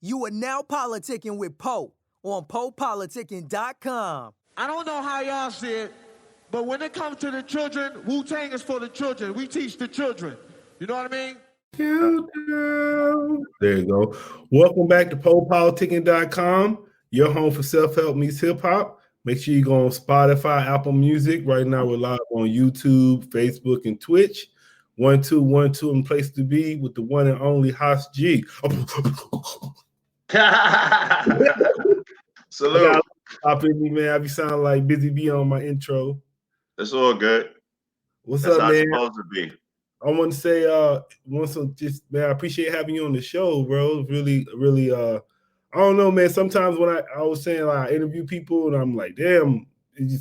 You are now politicking with Poe on PoPolitickin.com. I don't know how y'all see it, but when it comes to the children, Wu-Tang is for the children. We teach the children. You know what I mean? There you go. Welcome back to PoPolitickin.com, your home for self-help meets hip-hop. Make sure you go on Spotify, Apple Music. Right now, we're live on YouTube, Facebook, and Twitch. 1212 and place to be with the one and only Haas G. Salute. Pop in me, man. I be sounding like Busy Bee on my intro. It's all good. What's That's up, how man? it's supposed to be. I want to say, man, I appreciate having you on the show, bro. Really, I don't know, man. Sometimes when I was saying, like, I interview people and I'm like, damn,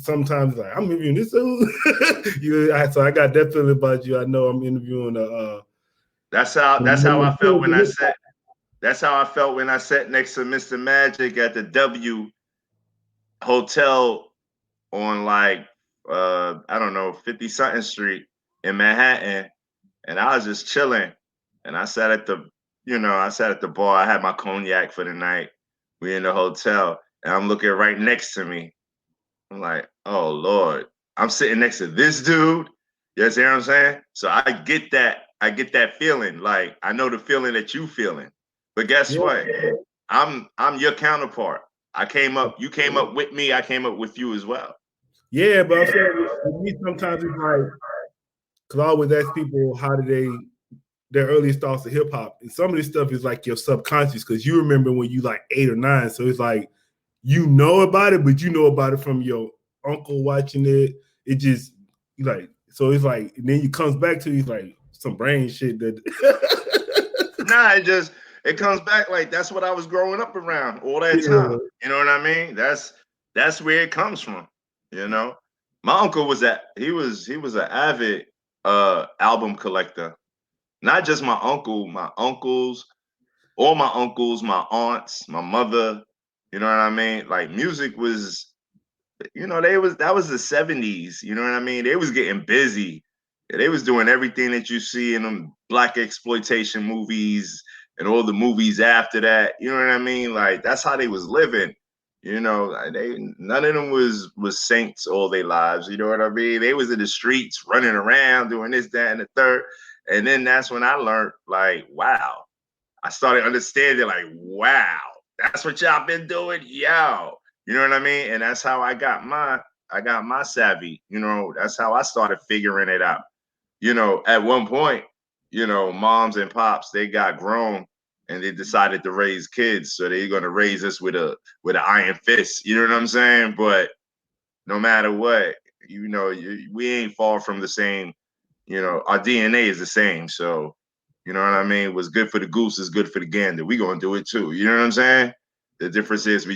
sometimes like I'm interviewing this dude. So I got that feeling about you. I know I'm interviewing That's how I felt when I sat. That's how I felt when I sat next to Mr. Magic at the W Hotel on like I don't know, 50-something Street in Manhattan, and I was just chilling. And I sat at the bar. I had my cognac for the night. We in the hotel, and I'm looking right next to me. I'm like, oh Lord, I'm sitting next to this dude. You see what I'm saying? So I get that feeling. Like, I know the feeling that you feeling. But guess what? I'm your counterpart. You came up with me, I came up with you as well. Yeah, but I'm saying with me sometimes it's like, because I always ask people how did their earliest thoughts of hip hop. And some of this stuff is like your subconscious, because you remember when you like 8 or 9. So it's like you know about it, but you know about it from your uncle watching it. It just like, so it's like, and then it comes back to you like some brain shit that Nah, it comes back like that's what I was growing up around all that time. You know what I mean? That's where it comes from. You know, my uncle was an avid album collector. Not just my uncle, my uncles, all my uncles, my aunts, my mother. You know what I mean? Like, music was, that was the 70s. You know what I mean? They was getting busy. They was doing everything that you see in them black exploitation movies and all the movies after that. You know what I mean? Like, that's how they was living. You know, none of them was saints all their lives. You know what I mean? They was in the streets running around doing this, that, and the third. And then that's when I learned, like, wow. I started understanding, like, wow, that's what y'all been doing, yo. You know what I mean? And that's how I got my savvy. You know, that's how I started figuring it out. You know, at one point, you know, moms and pops, they got grown and they decided to raise kids. So they're gonna raise us with an iron fist. You know what I'm saying? But no matter what, you know, we ain't far from the same. You know, our DNA is the same. So, you know what I mean? What's good for the goose is good for the gander. We gonna do it too. You know what I'm saying? The difference is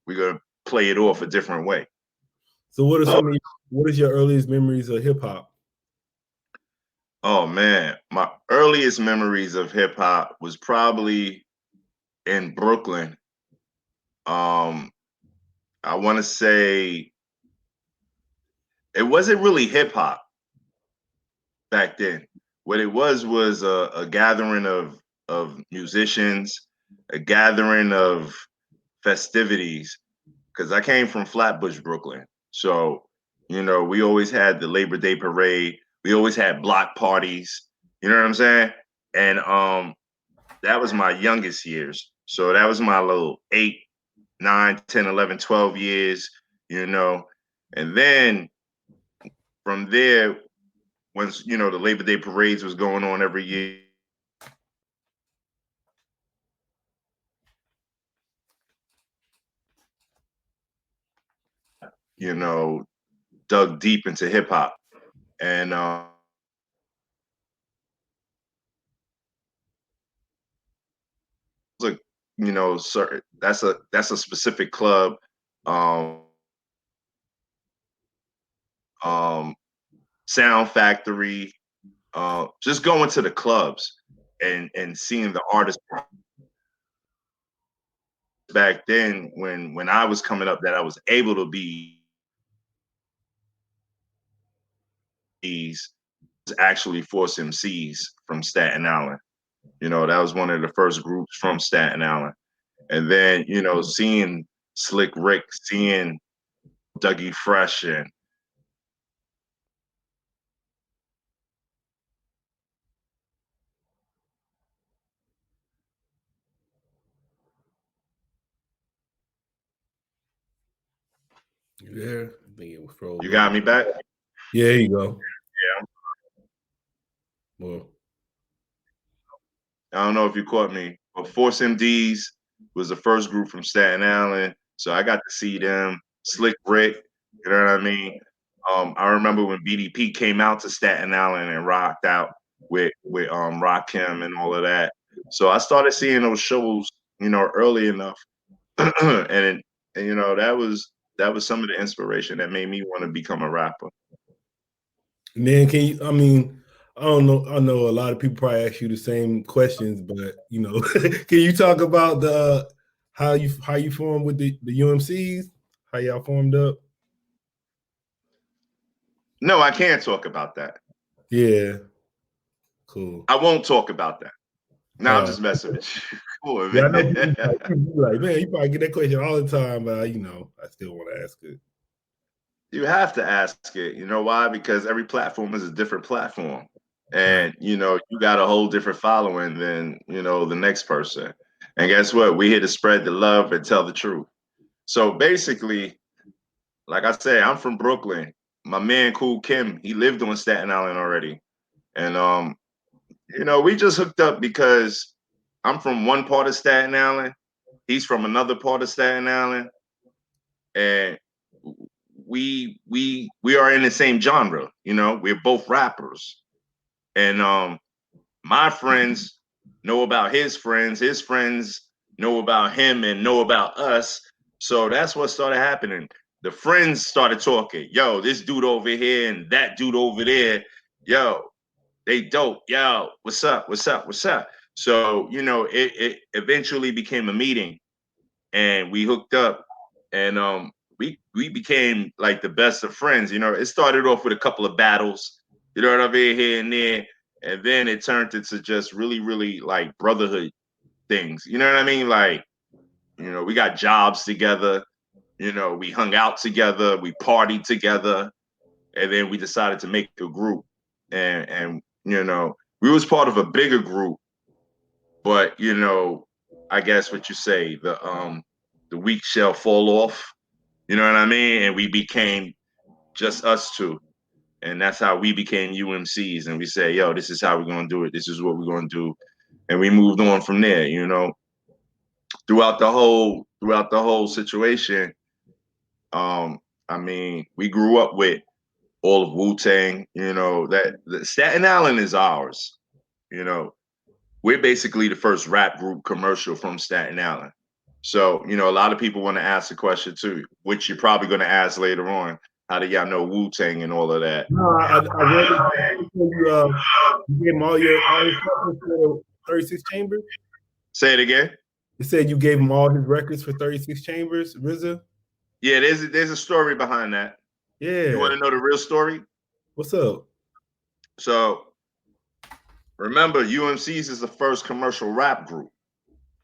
we're gonna play it off a different way. So what is your earliest memories of hip hop? Oh man, my earliest memories of hip hop was probably in Brooklyn. I want to say it wasn't really hip hop back then. What it was a gathering of musicians, a gathering of festivities, because I came from Flatbush, Brooklyn. So, you know, we always had the Labor Day parade. We always had block parties. You know what I'm saying? And that was my youngest years. So that was my little 8, 9, 10, 11, 12 years, you know. And then from there, once, you know, the Labor Day parades was going on every year, you know, dug deep into hip hop. And like, you know, that's a specific club. Sound Factory, just going to the clubs and seeing the artists back then when I was coming up, that I was able to be these actually Force MCs from Staten Island. You know, that was one of the first groups from Staten Island. And then, you know, seeing Slick Rick, seeing Dougie Fresh, and Yeah, I think it was frozen. You got me back? Yeah, there you go. Yeah. Well, I don't know if you caught me, but Force MDs was the first group from Staten Island. So I got to see them. Slick Rick, you know what I mean? I remember when BDP came out to Staten Island and rocked out with Rakim and all of that. So I started seeing those shows, you know, early enough. and you know, that was some of the inspiration that made me want to become a rapper. man, can you? I mean, I don't know. I know a lot of people probably ask you the same questions, but you know, can you talk about the how you formed with the UMCs? How y'all formed up? No, I can't talk about that. Yeah, cool. I won't talk about that. No, I'm just messing with you. Come on, Yeah, man. I know like, man, you probably get that question all the time, but you know, I still want to ask it. You have to ask it. You know why? Because every platform is a different platform. And, you know, you got a whole different following than, you know, the next person. And guess what? We're here to spread the love and tell the truth. So basically, like I said, I'm from Brooklyn. My man, Cool Kim, he lived on Staten Island already. And, you know, we just hooked up because I'm from one part of Staten Island. He's from another part of Staten Island. And we are in the same genre, you know, we're both rappers. And my friends know about his friends know about him and know about us. So that's what started happening. The friends started talking, yo, this dude over here and that dude over there, yo, they dope, yo, what's up? So, you know, it eventually became a meeting and we hooked up and we became like the best of friends. You know, it started off with a couple of battles, you know what I mean, here and there, and then it turned into just really, really like brotherhood things. You know what I mean? Like, you know, we got jobs together, you know, we hung out together, we partied together, and then we decided to make a group. And you know, we was part of a bigger group, but you know, I guess what you say, the weak shall fall off. You know what I mean? And we became just us two. And that's how we became UMCs. And we said, yo, this is how we're gonna do it. This is what we're gonna do. And we moved on from there, you know. Throughout the whole situation, I mean, we grew up with all of Wu-Tang, you know, that Staten Island is ours, you know. We're basically the first rap group commercial from Staten Island. So, you know, a lot of people want to ask the question too, which you're probably going to ask later on. How do y'all know Wu-Tang and all of that? No, I read you gave him all your records for 36 Chambers. Say it again. You said you gave him all his records for 36 Chambers, RZA? Yeah, there's a story behind that. Yeah. You want to know the real story? What's up? So, remember, UMCs is the first commercial rap group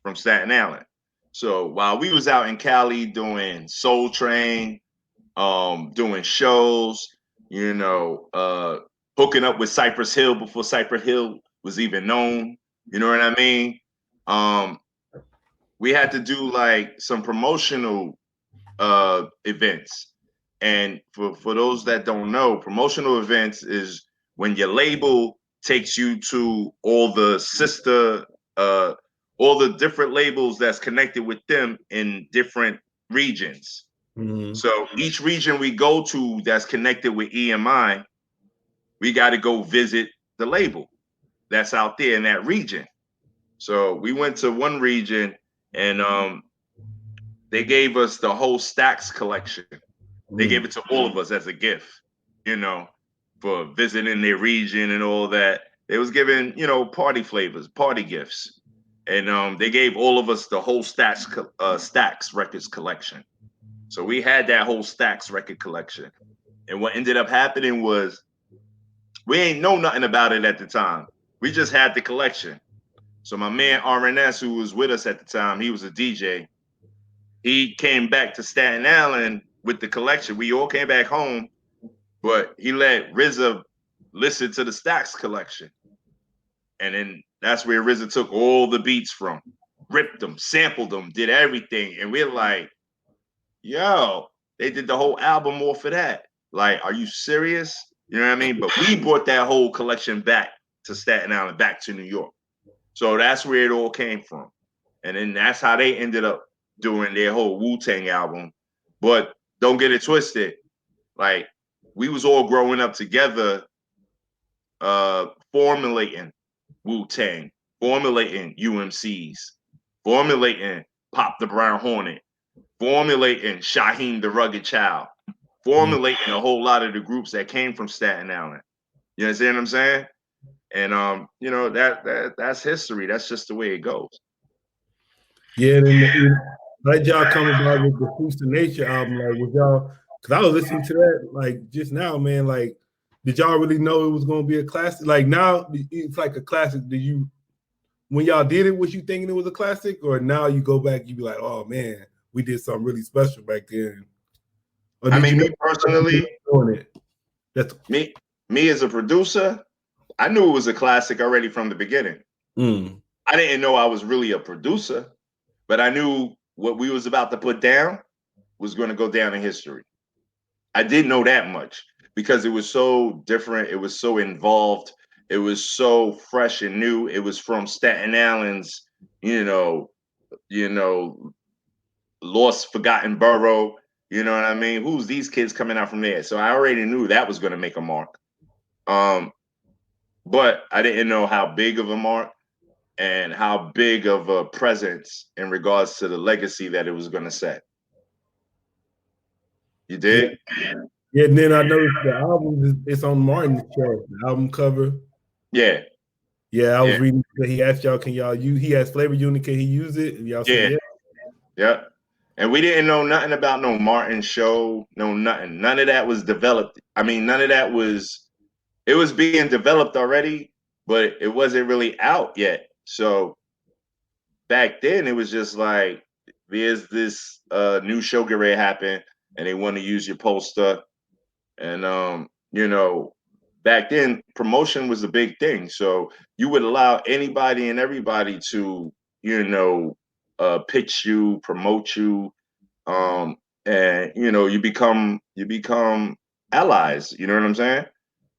from Staten Island. So while we was out in Cali doing Soul Train, doing shows, you know, hooking up with Cypress Hill before Cypress Hill was even known, you know what I mean? We had to do like some promotional events. And for those that don't know, promotional events is when your label takes you to all the all the different labels that's connected with them in different regions. Mm-hmm. So each region we go to that's connected with EMI, we got to go visit the label that's out there in that region. So we went to one region and they gave us the whole Stacks collection. They gave it to all of us as a gift, you know, for visiting their region and all that. They was giving, you know, party flavors, party gifts. And they gave all of us the whole Stacks records collection. So we had that whole Stacks record collection. And what ended up happening was we ain't know nothing about it at the time. We just had the collection. So my man RNS, who was with us at the time, he was a DJ. He came back to Staten Island with the collection. We all came back home, but he let RZA listen to the Stax collection. And then that's where RZA took all the beats from, ripped them, sampled them, did everything. And we're like, yo, they did the whole album off of that. Like, are you serious? You know what I mean? But we brought that whole collection back to Staten Island, back to New York. So that's where it all came from. And then that's how they ended up doing their whole Wu-Tang album. But don't get it twisted. Like, we was all growing up together, formulating Wu-Tang, formulating UMCs, formulating Pop the Brown Hornet, formulating Shaheem the Rugged Child, formulating a whole lot of the groups that came from Staten Island. You understand what I'm saying? And you know, that's history. That's just the way it goes. Yeah, then like y'all coming about with the Fruits of Nature album, like with y'all, because I was listening to that like just now, man. Like, did y'all really know it was gonna be a classic? Like now it's like a classic. Did you, when y'all did it, was you thinking it was a classic, or now you go back, you be like, oh man, we did something really special back then? Or I mean, me personally, doing it? That's me as a producer, I knew it was a classic already from the beginning. I didn't know I was really a producer, but I knew what we was about to put down was going to go down in history. I didn't know that much because it was so different. It was so involved. It was so fresh and new. It was from Staten Island's, you know, lost, forgotten borough. You know what I mean? Who's these kids coming out from there? So I already knew that was going to make a mark. But I didn't know how big of a mark and how big of a presence in regards to the legacy that it was going to set. You did? Yeah, and then I noticed the album, it's on Martin's show, the album cover. Yeah. Yeah, I was reading that he asked y'all, can y'all use, he has Flavor Unit, can he use it? And y'all said, yeah. And we didn't know nothing about no Martin show, no nothing. None of that was developed. I mean, none of that was, it was being developed already, but it wasn't really out yet. So back then it was just like, there's this new show get ready to happen and they want to use your poster. And, you know, back then promotion was a big thing. So you would allow anybody and everybody to, you know, pitch you, promote you, and you know, you become allies. You know what I'm saying?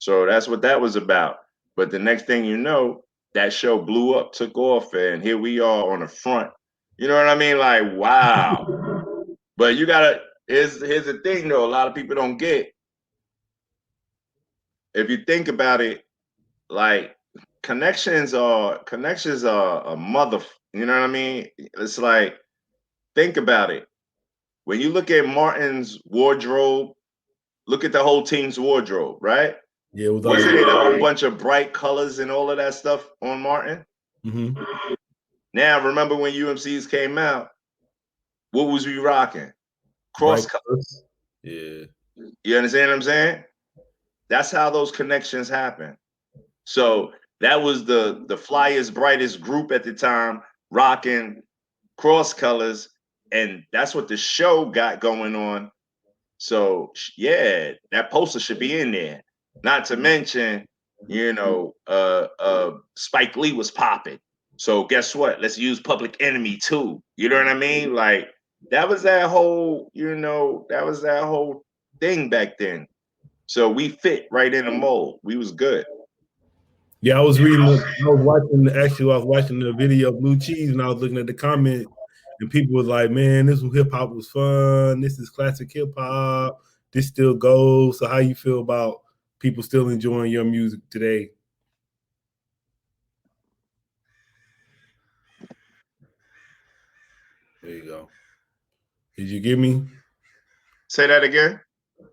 So that's what that was about. But the next thing you know, that show blew up, took off, and here we are on the front. You know what I mean? Like, wow. But you gotta. Here's the thing, though. A lot of people don't get. If you think about it, like connections are a mother. You know what I mean? It's like, think about it. When you look at Martin's wardrobe, look at the whole team's wardrobe, right? Yeah, wasn't it a whole bunch of bright colors and all of that stuff on Martin? Mm-hmm. Now, remember when UMCs came out, what was we rocking? Cross colors. Yeah. You understand what I'm saying? That's how those connections happen. So that was the flyest, brightest group at the time, rocking cross colors. And that's what the show got going on. So yeah, that poster should be in there. Not to mention, you know, Spike Lee was popping. So guess what? Let's use Public Enemy too. You know what I mean? Like that was that whole, you know, that was that whole thing back then. So we fit right in the mold. We was good. Yeah, I was reading. I was watching the video of Blue Cheese, and I was looking at the comments, and people was like, "Man, this hip hop was fun. This is classic hip hop. This still goes." So, how you feel about people still enjoying your music today? There you go. Did you get me? Say that again.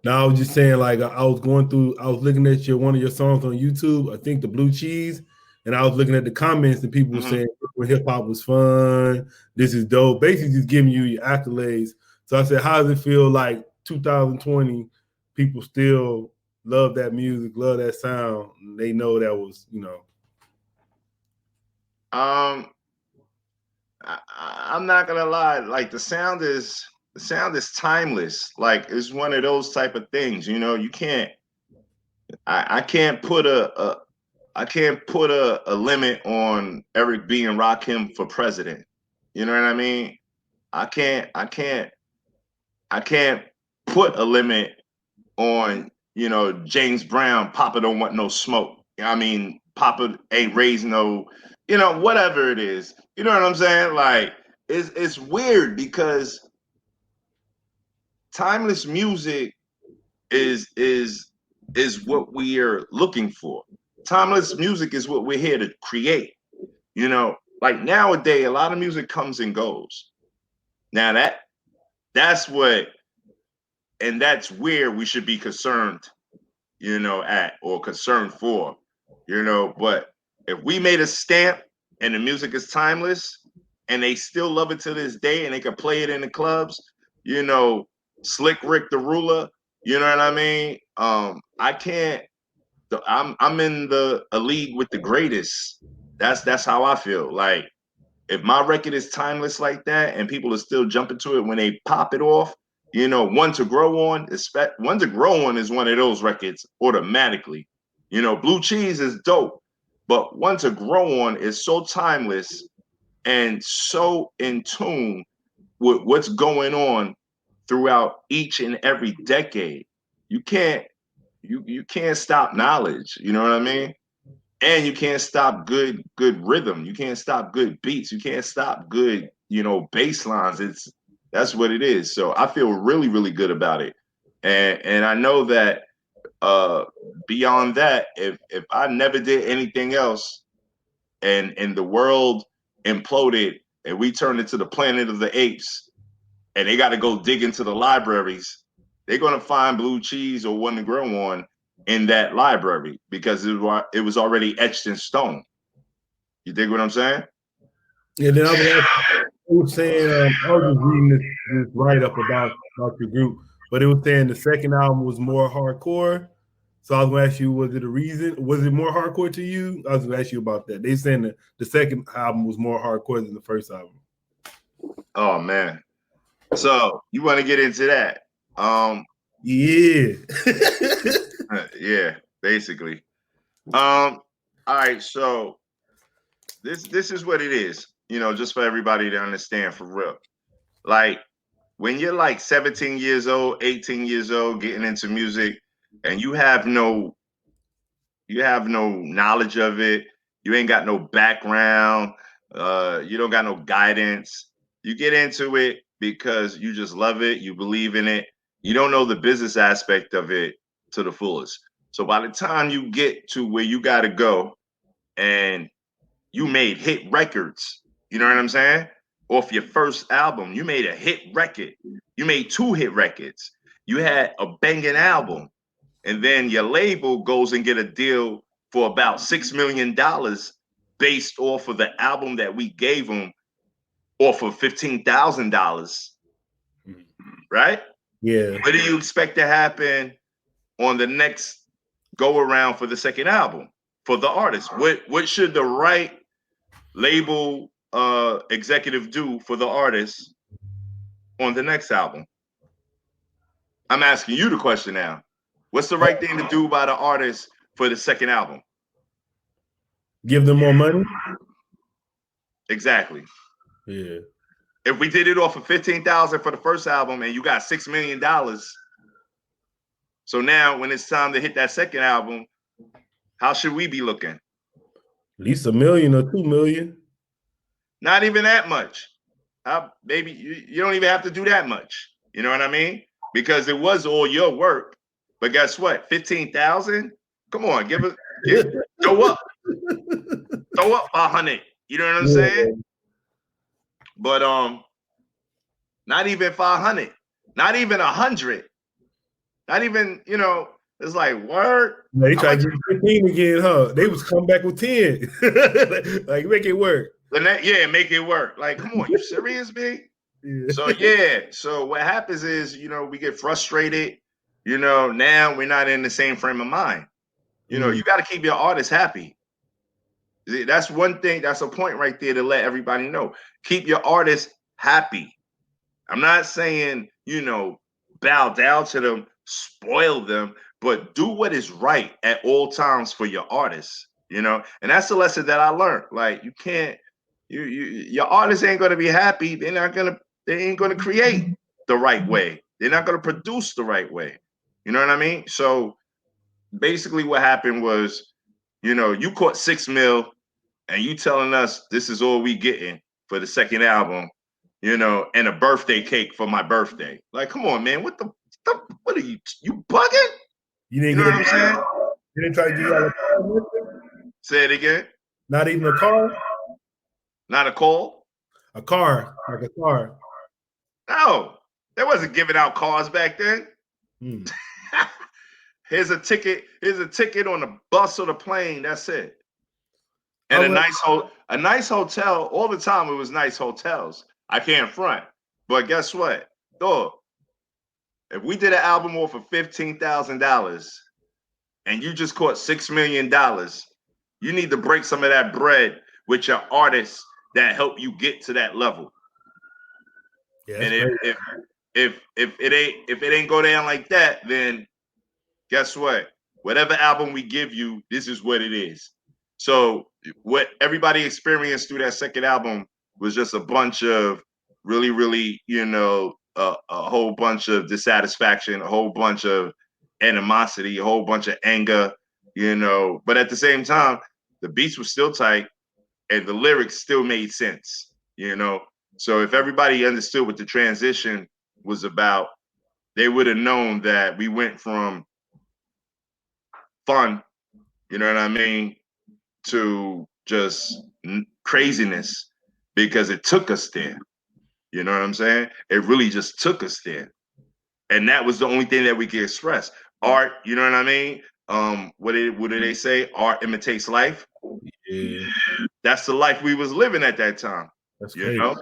No, I was just saying, like I was looking at one of your songs on YouTube. I think the Blue Cheese. And I was looking at the comments and people were saying when hip hop was fun, this is dope. Basically just giving you your accolades. So I said, how does it feel like 2020, people still love that music, love that sound. And they know that was, you know. I'm not gonna lie. Like the sound is timeless. Like it's one of those type of things. You know, you can't. I can't put a limit on Eric B and Rakim for president. You know what I mean? I can't put a limit on, you know, James Brown, Papa don't want no smoke. I mean, Papa ain't raised no, you know, whatever it is. You know what I'm saying? Like, it's weird because timeless music is what we are looking for. Timeless music is what we're here to create. You know, like nowadays, a lot of music comes and goes. Now that's what, and that's where we should be concerned, you know, or concerned for, you know. But if we made a stamp and the music is timeless and they still love it to this day and they can play it in the clubs, you know, Slick Rick the Ruler, you know what I mean? I can't. I'm in a league with the greatest. That's how I feel. Like if my record is timeless like that and people are still jumping to it when they pop it off, you know, One to Grow On is one of those records automatically. You know, Blue Cheese is dope, but One to Grow On is so timeless and so in tune with what's going on throughout each and every decade. You can't stop knowledge, you know what I mean? And you can't stop good rhythm. You can't stop good beats. You can't stop good, you know, bass lines. That's what it is. So I feel really, really good about it. And I know that beyond that, if I never did anything else and the world imploded and we turned into the Planet of the Apes and they got to go dig into the libraries, they're going to find Blue Cheese or One to Grow On in that library because it was already etched in stone. You dig what I'm saying? Yeah, then I was saying, I was just reading this write-up about your group, but it was saying the second album was more hardcore. So I was going to ask you, was it a reason? Was it more hardcore to you? I was going to ask you about that. They saying that the second album was more hardcore than the first album. Oh, man. So you want to get into that? Yeah. Yeah, basically. All right, so this is what it is, you know, just for everybody to understand for real. Like when you're like 17 years old, 18 years old, getting into music, and you have no knowledge of it, you ain't got no background, you don't got no guidance. You get into it because you just love it, you believe in it. You don't know the business aspect of it to the fullest. So by the time you get to where you got to go and you made hit records, you know what I'm saying? Off your first album, you made a hit record. You made 2 hit records. You had a banging album. And then your label goes and get a deal for about $6 million based off of the album that we gave them off of $15,000. Right? Yeah. What do you expect to happen on the next go around for the second album for the artist? What should the right label executive do for the artist on the next album? I'm asking you the question now. What's the right thing to do by the artist for the second album? Give them more money? Exactly. Yeah. If we did it off of $15,000 for the first album and you got $6 million, so now when it's time to hit that second album, how should we be looking? At least $1 million or $2 million. Not even that much. Maybe you don't even have to do that much. You know what I mean? Because it was all your work. But guess what? 15,000? Come on, go up. Throw up 100. You know what I'm saying? But not even 500, not even 100, not even, you know, it's like word. They tried to get 15 again, huh? They was come back with 10. Like make it work. Yeah, make it work. Like, come on, you serious, B? Yeah. So what happens is, you know, we get frustrated. You know, now we're not in the same frame of mind. You know, you got to keep your artist happy. That's one thing. That's a point right there to let everybody know. Keep your artists happy. I'm not saying, you know, bow down to them, spoil them, but do what is right at all times for your artists, you know? And that's the lesson that I learned. Like, you can't, your artists ain't going to be happy. They ain't going to create the right way. They're not going to produce the right way. You know what I mean? So basically what happened was, you know, you caught 6 mil and you telling us this is all we getting for the second album, you know, and a birthday cake for my birthday. Like, come on, man. What are you bugging? You didn't know get what I'm saying? You didn't try to give y'all a car? Say it again. Not even a car? Not a call? A car, like a car. No, they wasn't giving out cars back then. Here's a ticket on the bus or the plane. That's it. And a nice hotel. All the time it was nice hotels. I can't front. But guess what? Dog, if we did an album off of $15,000 and you just caught $6 million, you need to break some of that bread with your artists that help you get to that level. Yeah, and if it ain't go down like that, then guess what? Whatever album we give you, this is what it is. So what everybody experienced through that second album was just a bunch of really, really, you know, a whole bunch of dissatisfaction, a whole bunch of animosity, a whole bunch of anger, you know. But at the same time, the beats were still tight and the lyrics still made sense, you know. So if everybody understood what the transition was about, they would have known that we went from fun, you know what I mean, to just craziness, because it took us there. You know what I'm saying? It really just took us there. And that was the only thing that we could express. Art, you know what I mean? What did they say? Art imitates life. Yeah. That's the life we was living at that time. That's crazy. You know?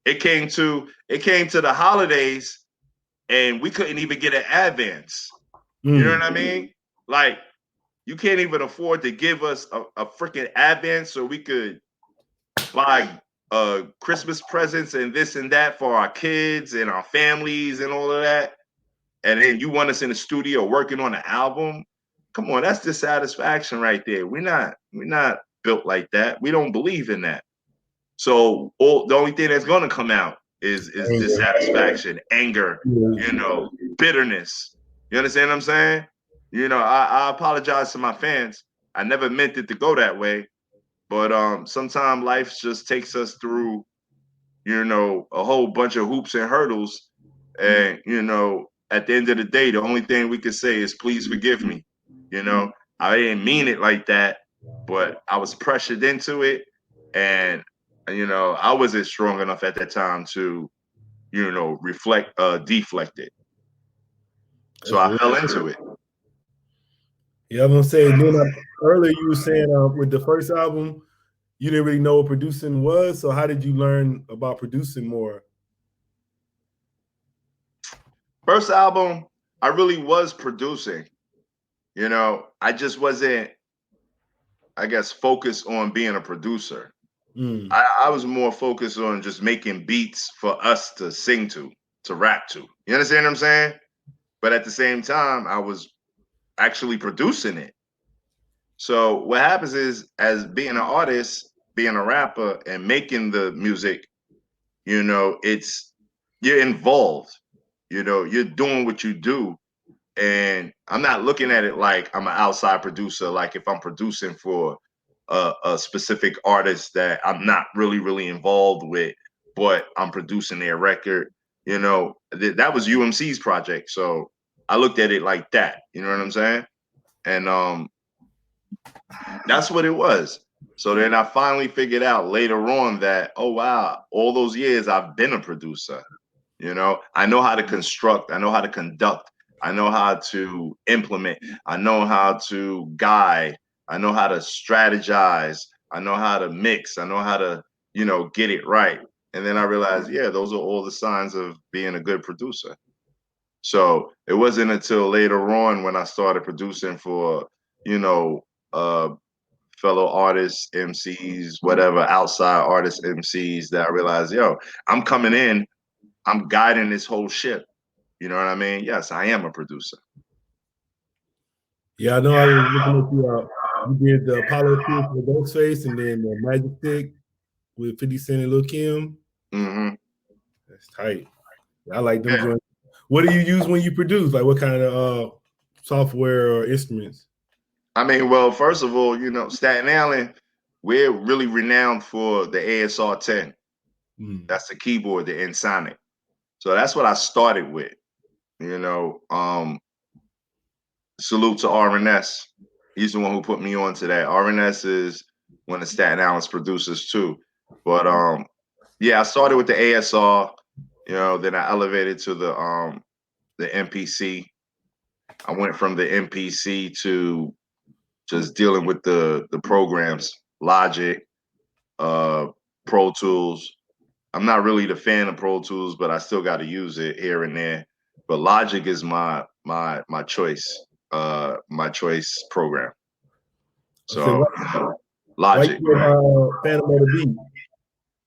It came to the holidays and we couldn't even get an advance. You know what I mean? Like, you can't even afford to give us a freaking advance so we could buy Christmas presents and this and that for our kids and our families and all of that. And then you want us in the studio working on an album? Come on, that's dissatisfaction right there. We're not built like that. We don't believe in that. So the only thing that's gonna come out is dissatisfaction, anger, you know, bitterness. You understand what I'm saying? You know, I apologize to my fans. I never meant it to go that way. But sometimes life just takes us through, you know, a whole bunch of hoops and hurdles. And, you know, at the end of the day, the only thing we can say is, please forgive me. You know, I didn't mean it like that, but I was pressured into it. And, you know, I wasn't strong enough at that time to, you know, deflect it. So I fell into it. Yeah, I'm gonna say, earlier you were saying with the first album, you didn't really know what producing was. So how did you learn about producing more? First album, I really was producing. You know, I just wasn't, I guess, focused on being a producer. I was more focused on just making beats for us to sing to rap to. You understand what I'm saying? But at the same time, I was actually producing it. So what happens is, as being an artist, being a rapper and making the music, you know, you're involved, you know, you're doing what you do. And I'm not looking at it like I'm an outside producer. Like if I'm producing for a specific artist that I'm not really, really involved with, but I'm producing their record, you know, that was UMC's project. So I looked at it like that, you know what I'm saying? And that's what it was. So then I finally figured out later on that, oh, wow, all those years I've been a producer. You know, I know how to construct. I know how to conduct. I know how to implement. I know how to guide. I know how to strategize. I know how to mix. I know how to, you know, get it right. And then I realized, yeah, those are all the signs of being a good producer. So it wasn't until later on when I started producing for, you know, fellow artists, MCs, whatever, outside artists, MCs, that I realized, yo, I'm coming in, I'm guiding this whole ship. You know what I mean? Yes, I am a producer. Yeah, I know. I was looking at you. You did the Apollo 2 for Ghostface, and then the Magic Stick with 50 Cent and Lil Kim. Mm-hmm. That's tight. I like them joints. What do you use when you produce? Like, what kind of software or instruments? I mean, well, first of all, you know, Staten Island, we're really renowned for the ASR 10. That's the keyboard, the Ensoniq. So that's what I started with. You know, salute to RNS. He's the one who put me on to that. RNS is one of Staten Island's producers too. But yeah, I started with the ASR, you know, then I elevated to the MPC. I went from the MPC to just dealing with the programs, Logic, Pro Tools. I'm not really the fan of Pro Tools, but I still got to use it here and there. But Logic is my choice program. So Logic. Fantom of the Beach.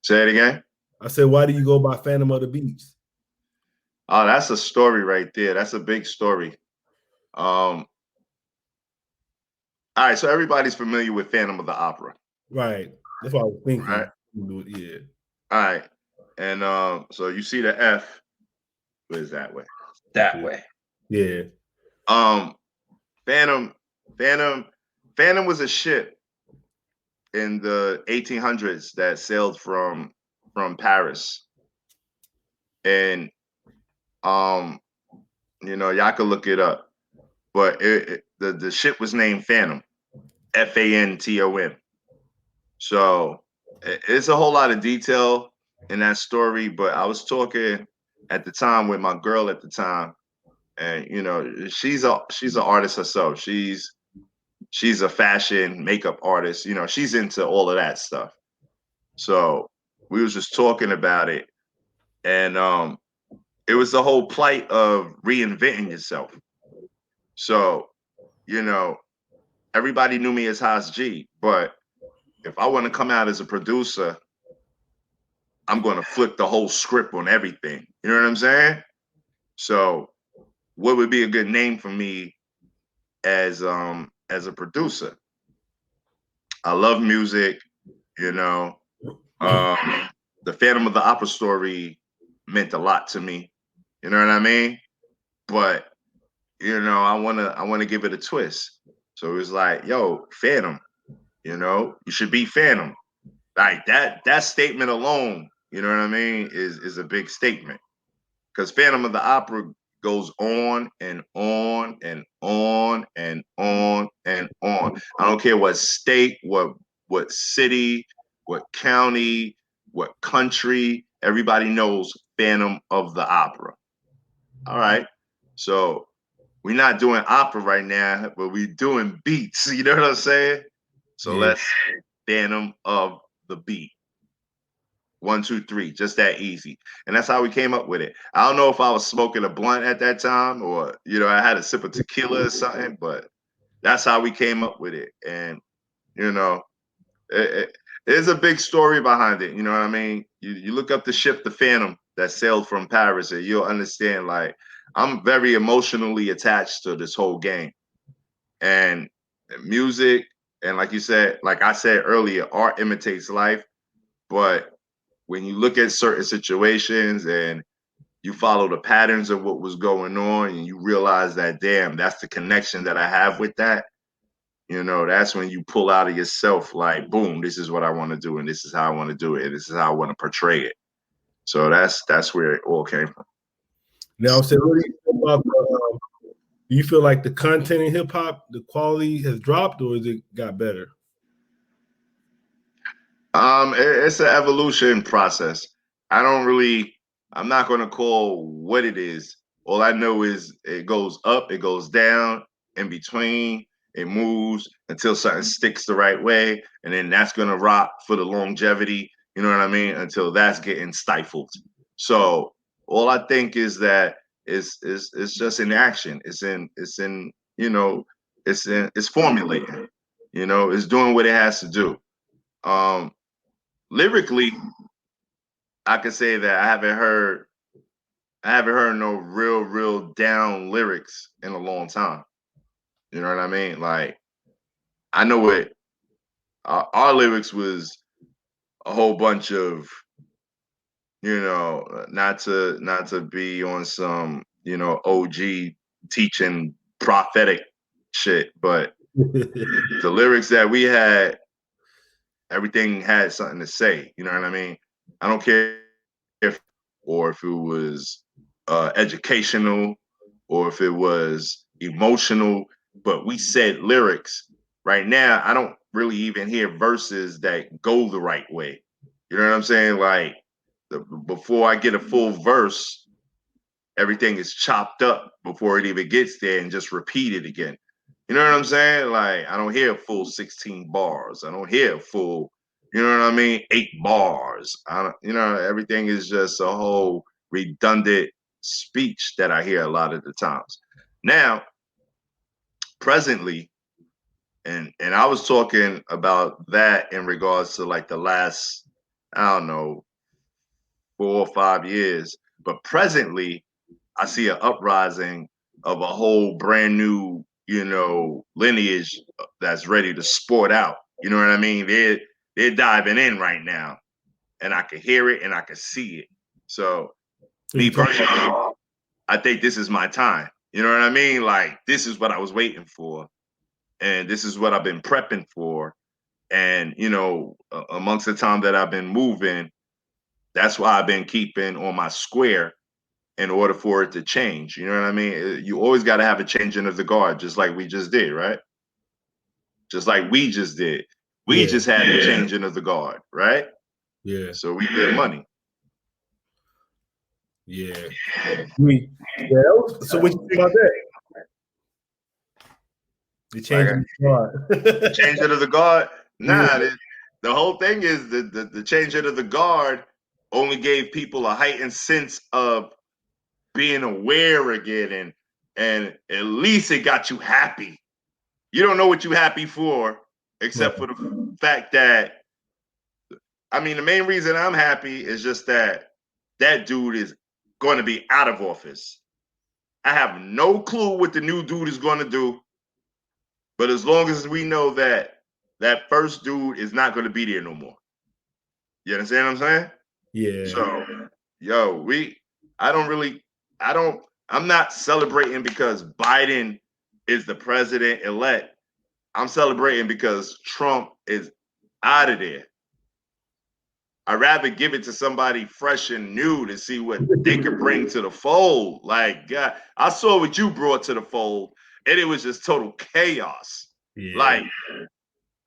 Say it again. I said, why do you go by Fantom of the Beach? Oh, that's a story right there. That's a big story. All right, so everybody's familiar with Phantom of the Opera. Right. That's what I was thinking. Right. Yeah. All right. And so you see the F. Where's that way? That way. Yeah. Fantom was a ship in the 1800s that sailed from Paris. And you know, y'all can look it up. But the ship was named Fantom. Fantom. So it's a whole lot of detail in that story, but I was talking at the time with my girl at the time, and you know, she's an artist herself. She's a fashion makeup artist. You know, she's into all of that stuff. So we was just talking about it, and it was the whole plight of reinventing yourself. So, you know, everybody knew me as Haas G, but if I want to come out as a producer, I'm going to flip the whole script on everything. You know what I'm saying? So what would be a good name for me as a producer? I love music, you know. The Phantom of the Opera story meant a lot to me. You know what I mean? But you know, I wanna give it a twist. So it was like, yo, Fantom, you know, you should be Fantom. Like that statement alone, you know what I mean, is a big statement. Because Phantom of the Opera goes on and on and on and on and on. I don't care what state, what city, what county, what country, everybody knows Phantom of the Opera. All right. So we're not doing opera right now, but we're doing beats. You know what I'm saying? So let's Phantom of the Beat. 1, 2, 3, just that easy. And that's how we came up with it. I don't know if I was smoking a blunt at that time or, you know, I had a sip of tequila or something, but that's how we came up with it. And, you know, there's a big story behind it. You know what I mean? You look up the ship, the Fantom, that sailed from Paris, and you'll understand, like, I'm very emotionally attached to this whole game. And music, and like you said, like I said earlier, art imitates life. But when you look at certain situations and you follow the patterns of what was going on and you realize that, damn, that's the connection that I have with that, you know, that's when you pull out of yourself like, boom, this is what I want to do and this is how I want to do it and this is how I want to portray it. So that's where it all came from. Now, so what do you feel about do you feel like the content in hip hop, the quality has dropped or has it got better? It's an evolution process. I'm not going to call what it is. All I know is it goes up, it goes down, in between, it moves until something sticks the right way. And then that's going to rock for the longevity. You know what I mean? Until that's getting stifled. So all I think is that it's just in action. It's formulating. You know, it's doing what it has to do. Lyrically, I can say that I haven't heard no real down lyrics in a long time. You know what I mean? Like, I know what our lyrics was a whole bunch of, you know, not to be on some, you know, OG teaching prophetic shit, but the lyrics that we had, everything had something to say. You know what I mean? I don't care if it was educational or if it was emotional, but we said lyrics. Right now, I don't really even hear verses that go the right way. You know what I'm saying? Like, before I get a full verse, everything is chopped up before it even gets there and just repeat it again. You know what I'm saying? Like, I don't hear a full 16 bars. I don't hear a full, you know what I mean, 8 bars. I don't, you know, everything is just a whole redundant speech that I hear a lot of the times. Now, presently, and I was talking about that in regards to like the last, I don't know, 4 or 5 years, but presently I see an uprising of a whole brand new, you know, lineage that's ready to sport out. You know what I mean? They're diving in right now, and I can hear it and I can see it. So, me personally, I think this is my time. You know what I mean? Like, this is what I was waiting for, and this is what I've been prepping for. And, you know, amongst the time that I've been moving, that's why I've been keeping on my square in order for it to change. You know what I mean? You always got to have a changing of the guard, just like we just did, right? Just like we just did. We just had the changing of the guard, right? Yeah. So we get money. Yeah. So what you think about that? The changing of the guard. Changing of the guard? Nah, the whole thing is the changing of the guard only gave people a heightened sense of being aware again, and at least it got you happy. You don't know what you're happy for, except for the fact that, I mean, the main reason I'm happy is just that dude is going to be out of office. I have no clue what the new dude is going to do, but as long as we know that first dude is not going to be there no more. You understand what I'm saying? Yeah. So, yo, I'm not celebrating because Biden is the president-elect. I'm celebrating because Trump is out of there. I'd rather give it to somebody fresh and new to see what they could bring to the fold. Like, God, I saw what you brought to the fold, and it was just total chaos. Yeah. Like,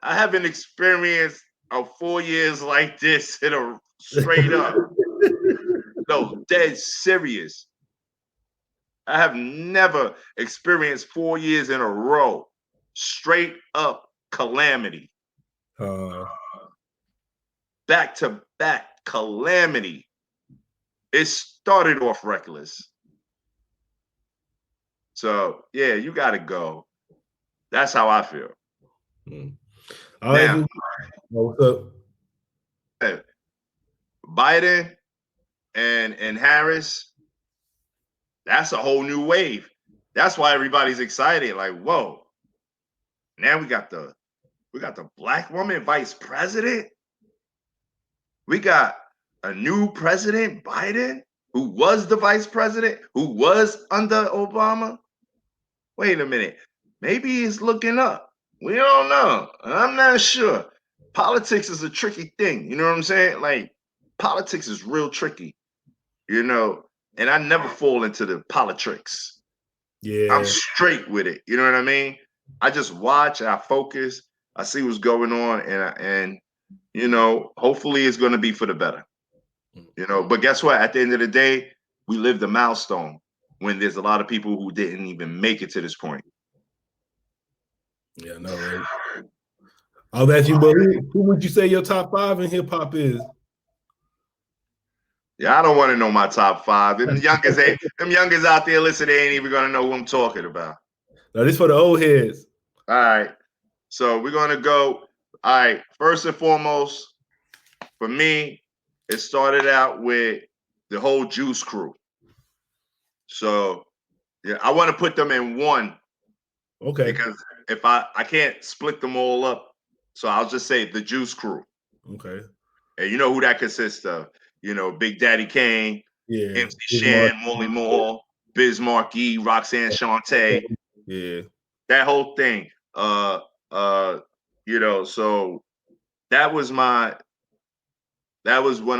I haven't experienced a 4 years like this in a straight up. No, dead serious. I have never experienced 4 years in a row, straight up calamity. Back to back calamity. It started off reckless. So, yeah, you got to go. That's how I feel. Now, what's up? Biden and Harris, that's a whole new wave. That's why everybody's excited. Like, whoa. Now we got the black woman vice president. We got a new president, Biden, who was the vice president, who was under Obama. Wait a minute. Maybe he's looking up. We don't know. I'm not sure. Politics is a tricky thing. You know what I'm saying? Like, politics is real tricky, you know, and I never fall into the politics. Yeah. I'm straight with it. You know what I mean? I just watch, I focus, I see what's going on, and you know, hopefully it's going to be for the better. You know, but guess what? At the end of the day, we lived a milestone when there's a lot of people who didn't even make it to this point. Yeah, no, right? I'll ask you, but who would you say your top 5 in hip hop is? Yeah, I don't want to know my top 5. Them youngers out there listening, they ain't even gonna know who I'm talking about. No, this for the old heads. All right. So we're gonna go. All right. First and foremost, for me, it started out with the whole Juice Crew. So yeah, I want to put them in one. Okay. Because if I can't split them all up, so I'll just say the Juice Crew. Okay. And you know who that consists of? You know, Big Daddy Kane, Yeah. MC Shan, Molly Moore, Biz Markie, Roxanne Shante. Yeah. That whole thing. You know, so that was one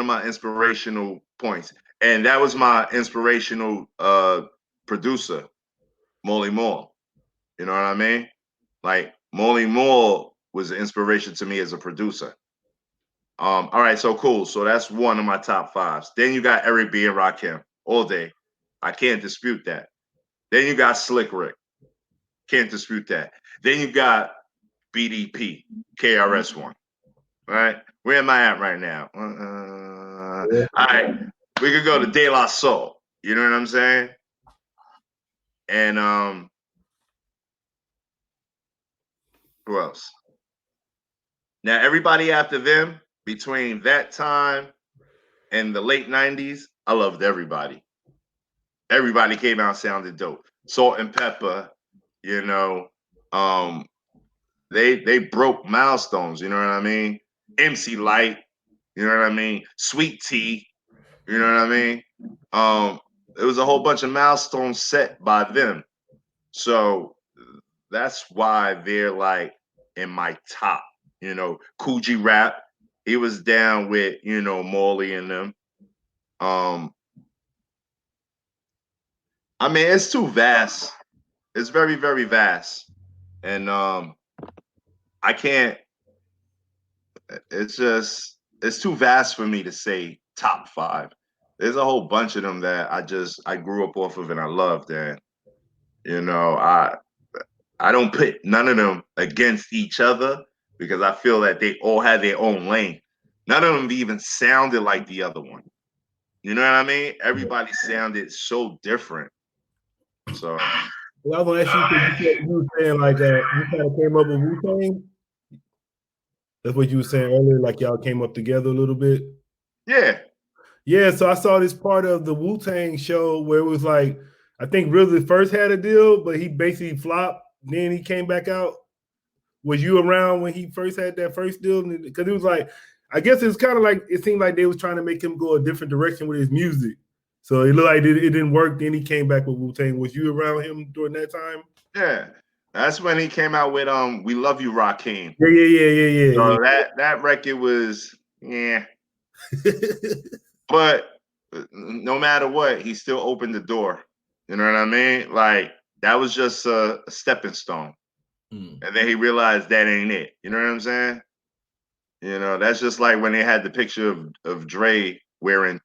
of my inspirational points. And that was my inspirational producer, Molly Moore. You know what I mean? Like Molly Moore was an inspiration to me as a producer. All right, so cool. So that's one of my top fives. Then you got Eric B and Rakim all day. I can't dispute that. Then you got Slick Rick. Can't dispute that. Then you got BDP, KRS-One. All right, where am I at right now? All right, we could go to De La Soul. You know what I'm saying? And who else? Now, everybody after them, between that time and the late 90s, I loved everybody. Everybody came out sounded dope. Salt and Pepper, you know, they broke milestones, you know what I mean? MC Light, you know what I mean? Sweet Tea, you know what I mean? It was a whole bunch of milestones set by them. So that's why they're like in my top. You know, Coogee Rap, he was down with, you know, Morley and them. I mean, it's too vast. It's very, very vast. And I can't, it's too vast for me to say top five. There's a whole bunch of them that I grew up off of and I loved. And, you know, I don't put none of them against each other, because I feel that they all had their own lane. None of them even sounded like the other one. You know what I mean? Everybody sounded so different. So well, I was gonna ask you were saying like you kind of came up with Wu-Tang. That's what you were saying earlier, like y'all came up together a little bit. yeah. Yeah, so I saw this part of the Wu-Tang show where it was like, I think RZA first had a deal, but he basically flopped. Then he came back out. Was you around when he first had that first deal? Because it was like, I guess it's kind of like, it seemed like they was trying to make him go a different direction with his music. So it looked like it didn't work. Then he came back with Wu-Tang. Was you around him during that time? Yeah. That's when he came out with We Love You, Rakim. Yeah. So that record was, yeah. But no matter what, he still opened the door. You know what I mean? Like, that was just a stepping stone. And then he realized that ain't it. You know what I'm saying? You know, that's just like when they had the picture of Dre wearing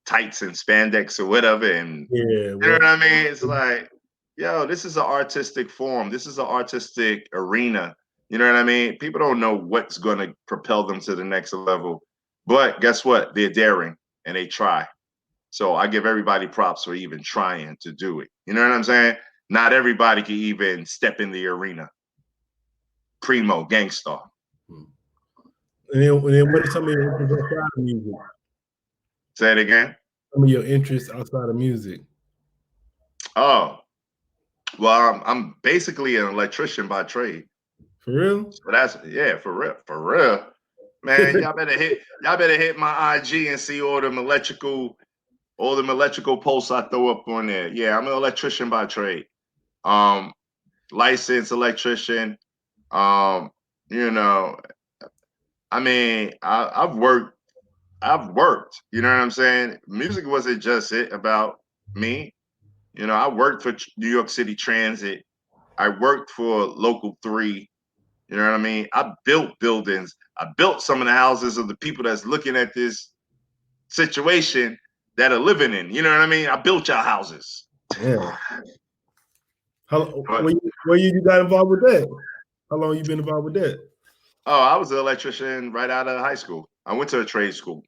tights and spandex or whatever. And you know what I mean? It's like, yo, this is an artistic form. This is an artistic arena. You know what I mean? People don't know what's going to propel them to the next level. But guess what? They're daring and they try. So I give everybody props for even trying to do it. You know what I'm saying? Not everybody can even step in the arena. Primo, Gangstar. And then what are some of your interests outside of music? Say it again. Some of your interests outside of music. Oh, well, I'm basically an electrician by trade. For real? So that's for real. Man, y'all better hit my IG and see all them electrical posts I throw up on there. Yeah, I'm an electrician by trade. Licensed electrician. You know, I mean, I've worked, you know what I'm saying? Music wasn't just about me. You know, I worked for New York City Transit. I worked for Local 3. You know what I mean? I built buildings. I built some of the houses of the people that's looking at this situation that are living in. You know what I mean? I built y'all houses. Yeah. When you got involved with that? How long you been involved with that? Oh, I was an electrician right out of high school. I went to a trade school.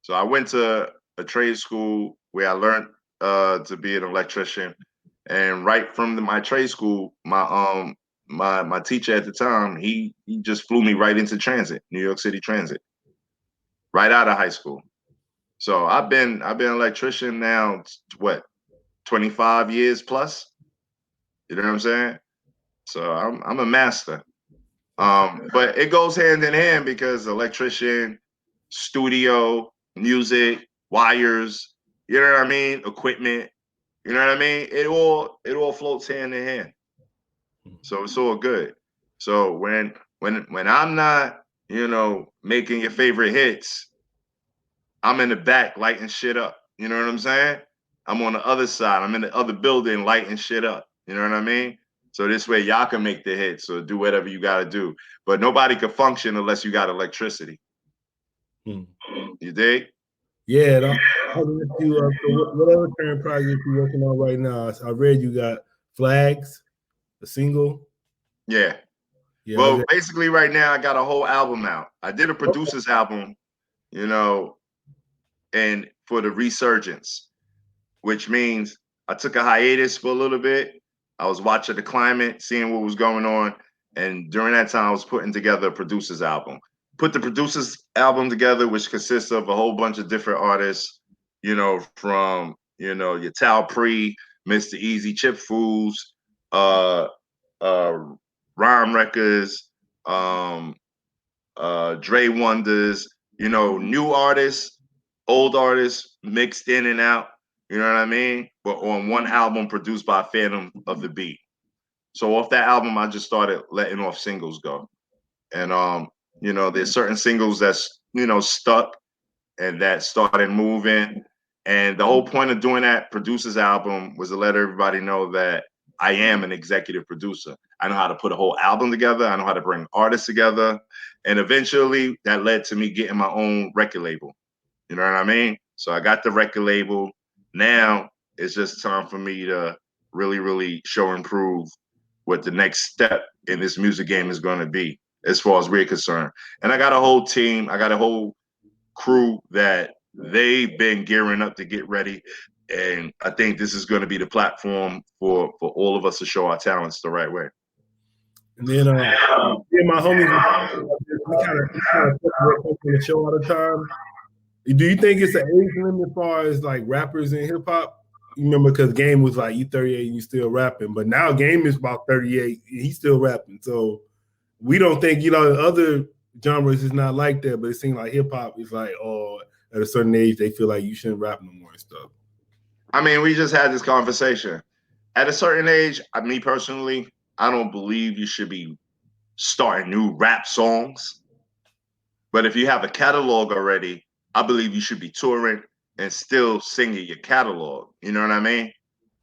So I went to a trade school where I learned to be an electrician. And right from my trade school, my my teacher at the time, he just flew me right into transit, New York City Transit, right out of high school. So I've been an electrician now, what, 25 years plus? You know what I'm saying? So I'm a master. But it goes hand in hand because electrician, studio, music, wires, you know what I mean? Equipment, you know what I mean? It all floats hand in hand. So it's all good. So when I'm not, making your favorite hits, I'm in the back lighting shit up. You know what I'm saying? I'm on the other side. I'm in the other building lighting shit up. You know what I mean? So this way y'all can make the hits or do whatever you got to do. But nobody can function unless you got electricity. You dig? Yeah. So what other current projects you working on right now? I read you got FLAGZ, a single. Yeah. Well, basically right now I got a whole album out. I did a producer's album, and for the resurgence, which means I took a hiatus for a little bit. I was watching the climate, seeing what was going on. And during that time, I was putting together a producer's album. Put the producer's album together, which consists of a whole bunch of different artists, from, your Tallpree, Mr. Easy, Chip Fools, Rhyme Records, Dre Wonders, new artists, old artists mixed in and out. You know what I mean? But on one album produced by Fantom of the Beat. So off that album, I just started letting off singles go. And, there's certain singles that's, stuck and that started moving. And the whole point of doing that producer's album was to let everybody know that I am an executive producer. I know how to put a whole album together. I know how to bring artists together. And eventually that led to me getting my own record label. You know what I mean? So I got the record label. Now it's just time for me to really, really show and prove what the next step in this music game is going to be as far as we're concerned. And I got a whole team. I got a whole crew that they've been gearing up to get ready. And I think this is going to be the platform for all of us to show our talents the right way. And then, my homies, we kind of the show all the time. Do you think it's an age limit as far as like rappers in hip hop? You remember, because Game was like, you 38 and you still rapping, but now Game is about 38 and he's still rapping. So we don't think, other genres is not like that, but it seems like hip hop is like, at a certain age they feel like you shouldn't rap no more and stuff. I mean, we just had this conversation. At a certain age, me personally, I don't believe you should be starting new rap songs. But if you have a catalog already, I believe you should be touring and still singing your catalog. You know what I mean?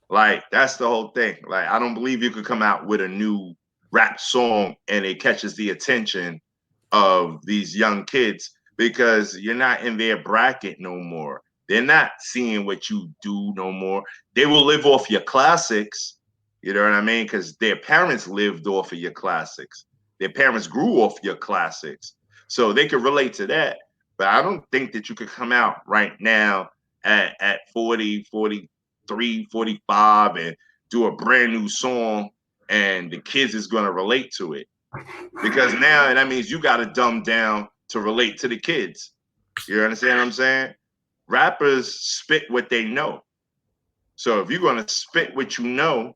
Like, that's the whole thing. Like, I don't believe you could come out with a new rap song and it catches the attention of these young kids because you're not in their bracket no more. They're not seeing what you do no more. They will live off your classics. You know what I mean? Because their parents lived off of your classics. Their parents grew off your classics. So they could relate to that. But I don't think that you could come out right now at 40, 43, 45 and do a brand new song and the kids is going to relate to it. Because now that means you got to dumb down to relate to the kids. You understand what I'm saying? Rappers spit what they know. So if you're going to spit what you know,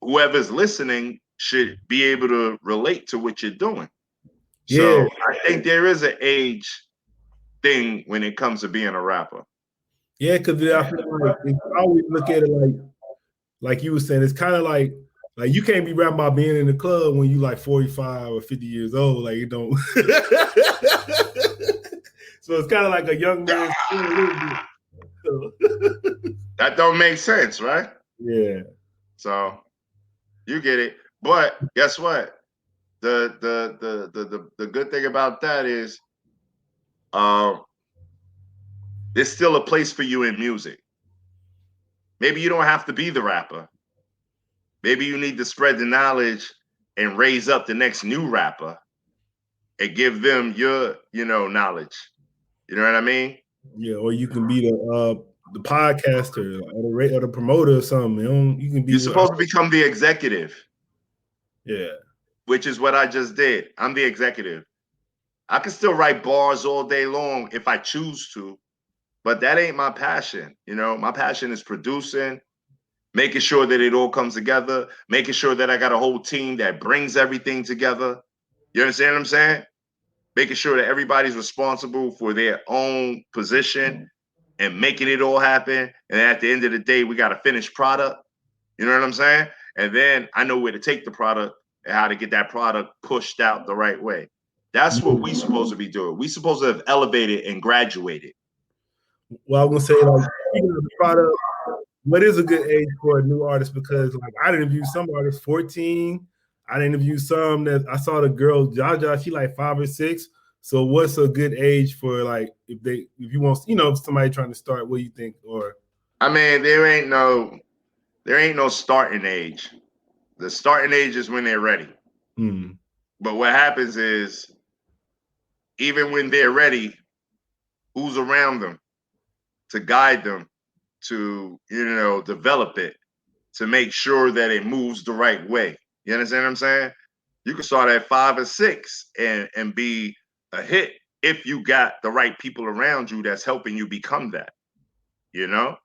whoever's listening should be able to relate to what you're doing. So I think there is an age thing when it comes to being a rapper. Yeah, because I feel like I always look at it like you were saying, it's kind of like you can't be rapping about being in the club when you like 45 or 50 years old. Like, you don't. So it's kind of like a young man. That don't make sense, right? Yeah. So you get it. But guess what? The good thing about that is there's still a place for you in music. Maybe you don't have to be the rapper. Maybe you need to spread the knowledge and raise up the next new rapper and give them your, knowledge. You know what I mean? Yeah, or you can be the podcaster or the promoter or something. You can be. You're supposed to become the executive. Yeah. Which is what I just did. I'm the executive. I can still write bars all day long if I choose to, but that ain't my passion. You know, my passion is producing, making sure that it all comes together, making sure that I got a whole team that brings everything together. You understand what I'm saying? Making sure that everybody's responsible for their own position and making it all happen. And at the end of the day, we got a finished product. You know what I'm saying? And then I know where to take the product and how to get that product pushed out the right way. That's what we supposed to be doing. We supposed to have elevated and graduated. Well, I'm gonna say, like, speaking of the product, what is a good age for a new artist? Because like I interviewed some artists 14. I interviewed some that I saw the girl Jaja, she like 5 or 6. So what's a good age for, like, if you want, you know, somebody trying to start, what do you think? Or I mean, there ain't no starting age. The starting age is when they're ready. But what happens is, even when they're ready, who's around them to guide them to, you know, develop it, to make sure that it moves the right way. You understand what I'm saying? You can start at 5 or 6 and be a hit if you got the right people around you that's helping you become that, you know?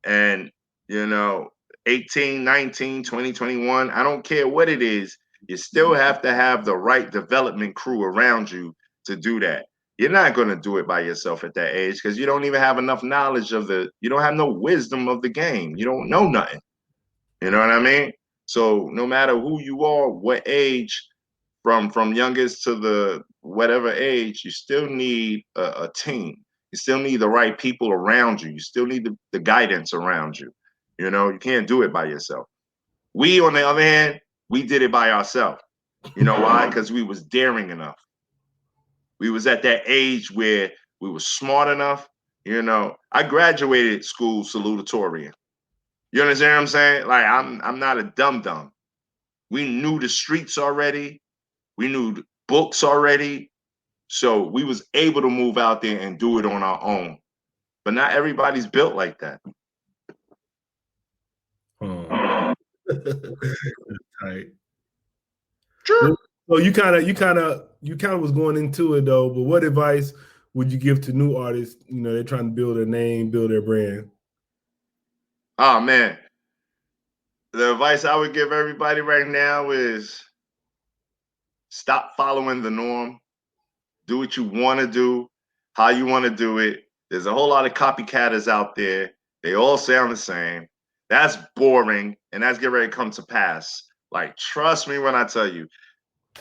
And, you know, 18, 19, 20, 21, I don't care what it is, you still have to have the right development crew around you to do that. You're not going to do it by yourself at that age because you don't even have enough knowledge you don't have no wisdom of the game. You don't know nothing. You know what I mean? So no matter who you are, what age, from youngest to the whatever age, you still need a team. You still need the right people around you. You still need the guidance around you. You know, you can't do it by yourself. We, on the other hand, we did it by ourselves. You know why? Because we was daring enough. We was at that age where we were smart enough. You know, I graduated school salutatorian. You understand what I'm saying? Like, I'm not a dum-dum. We knew the streets already. We knew the books already. So we was able to move out there and do it on our own. But not everybody's built like that. Right. Sure. So you kind of was going into it though, but what advice would you give to new artists? You know, they're trying to build a name, build their brand. Oh man. The advice I would give everybody right now is stop following the norm. Do what you want to do, how you want to do it. There's a whole lot of copycatters out there. They all sound the same. That's boring, and that's getting ready to come to pass. Like, trust me when I tell you,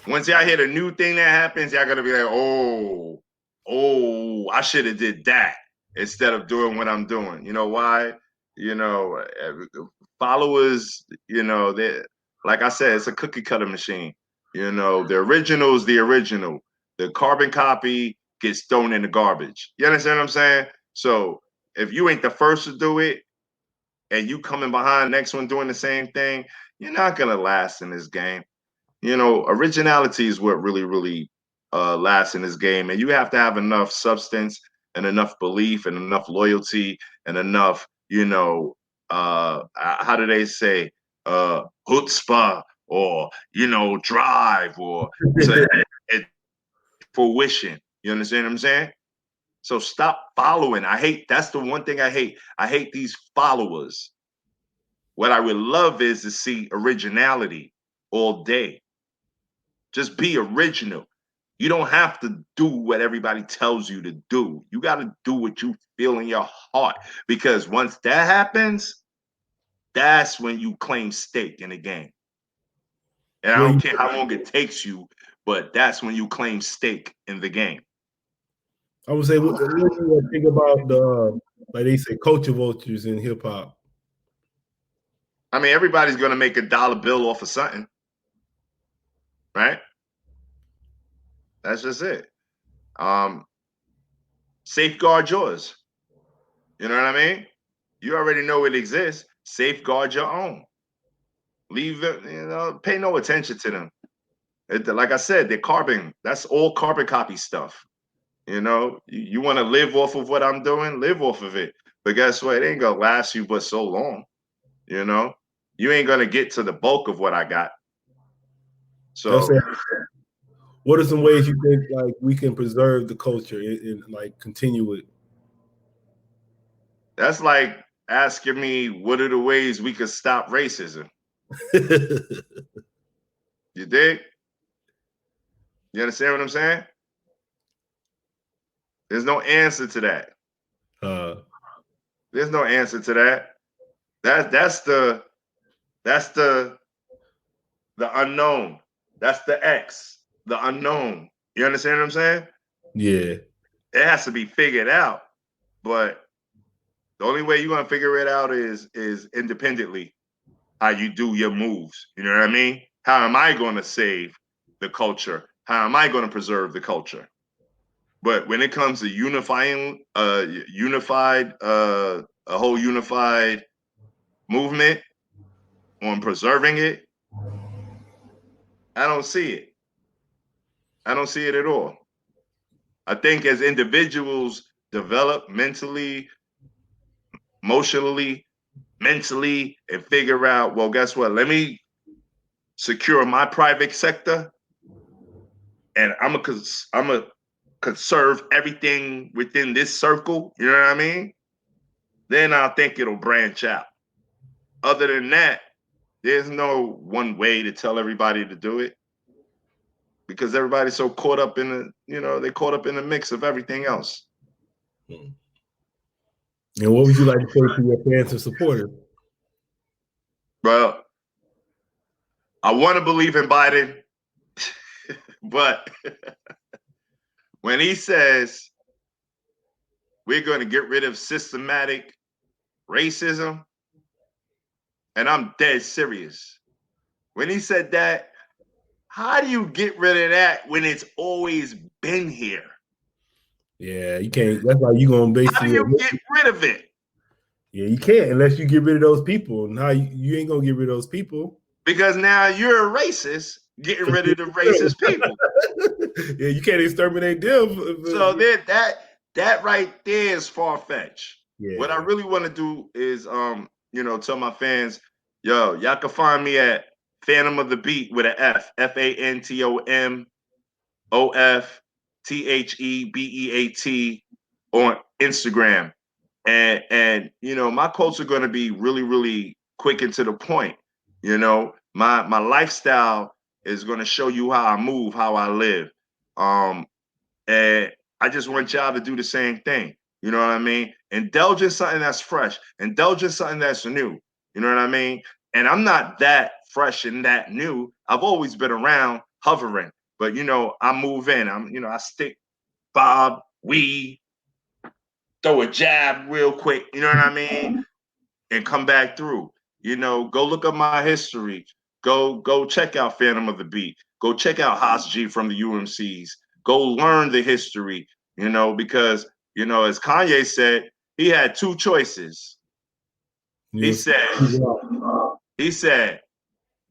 once y'all hear the new thing that happens, y'all gonna be like, oh, I should have did that instead of doing what I'm doing. You know why? You know, followers, you know, they, like I said, it's a cookie cutter machine. You know, the original is the original. The carbon copy gets thrown in the garbage. You understand what I'm saying? So if you ain't the first to do it and you coming behind the next one doing the same thing, you're not gonna last in this game. You know, originality is what really lasts in this game. And you have to have enough substance and enough belief and enough loyalty and enough, you know, how do they say, chutzpah, or, you know, drive, or fruition. You understand what I'm saying? So stop following. That's the one thing I hate. I hate these followers. What I would love is to see originality all day. Just be original. You don't have to do what everybody tells you to do. You got to do what you feel in your heart. Because once that happens, that's when you claim stake in the game. And I don't care how long it takes you, but that's when you claim stake in the game. I would say, what do you think about the, like they say, culture vultures in hip hop? I mean, everybody's going to make a dollar bill off of something, right? That's just it. Safeguard yours. You know what I mean? You already know it exists. Safeguard your own. Leave it, you know, pay no attention to them. Like I said, they're carbon. That's all carbon copy stuff. You know, you want to live off of what I'm doing, live off of it. But guess what? It ain't gonna last you but so long. You know, you ain't gonna get to the bulk of what I got. So, what are some ways you think like we can preserve the culture and like continue it? That's like asking me what are the ways we could stop racism. You dig? You understand what I'm saying? There's no answer to that. There's no answer to that. That's the unknown. That's the X, the unknown. You understand what I'm saying? Yeah. It has to be figured out. But the only way you're gonna figure it out is independently, how you do your moves. You know what I mean? How am I gonna save the culture? How am I gonna preserve the culture? But when it comes to unifying a whole unified movement on preserving it, I don't see it. I don't see it at all. I think as individuals develop mentally, emotionally, mentally, and figure out, well, guess what? Let me secure my private sector, and I'm a conserve everything within this circle. You know what I mean? Then I think it'll branch out. Other than that, there's no one way to tell everybody to do it, because everybody's so caught up in the, they're caught up in the mix of everything else. And what would you like to say to your fans and supporters? Well, I want to believe in Biden, but when he says we're going to get rid of systematic racism, and I'm dead serious. When he said that, how do you get rid of that when it's always been here? Yeah, you can't. That's why you're going to basically. How do you get rid of it? Yeah, you can't unless you get rid of those people. And how you ain't going to get rid of those people. Because now you're a racist getting rid of the racist people. Yeah, you can't exterminate them. So that right there is far-fetched. Yeah. What I really want to do is tell my fans, yo, y'all can find me at Fantom of the Beat with an F, FANTOMOFTHEBEAT on Instagram. And my quotes are going to be really, really quick and to the point. My lifestyle is going to show you how I move, how I live. And I just want y'all to do the same thing. You know what I mean? Indulge in something that's fresh. Indulge in something that's new. You know what I mean? And I'm not that fresh and that new. I've always been around, hovering. But, I move in. I stick, bob, weave, throw a jab real quick. You know what I mean? And come back through. Go look up my history. Go check out Fantom of the Beat. Go check out Haas G from the UMCs. Go learn the history, because, as Kanye said, he had two choices. He said,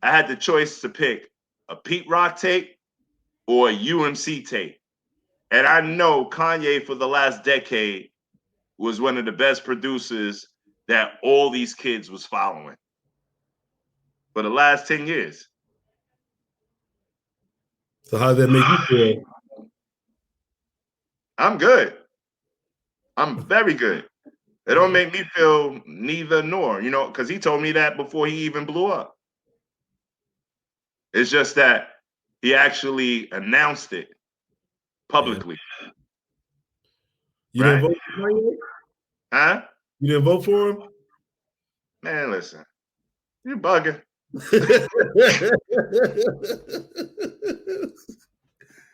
I had the choice to pick a Pete Rock tape or a UMC tape. And I know Kanye for the last decade was one of the best producers that all these kids was following for the last 10 years. So how does that make you feel? I'm good. I'm very good. It don't make me feel neither nor, because he told me that before he even blew up. It's just that he actually announced it publicly. You didn't vote for him? Huh? You didn't vote for him? Man, listen. You're bugging.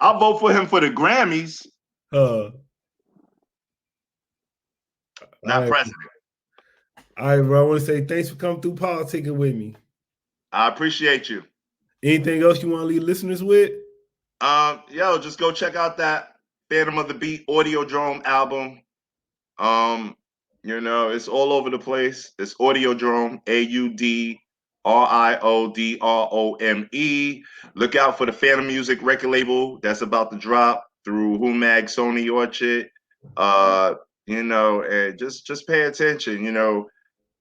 I'll vote for him for the Grammys. Not president. All right, bro. I want to say thanks for coming through politicking with me. I appreciate you. Anything else you want to leave listeners with? Just go check out that Fantom of the Beat Audiodrome album. It's all over the place. It's Audiodrome, AUDRIODROME. Look out for the Fantom Music record label that's about to drop through Humag, Sony Orchard. you know, and just pay attention. You know,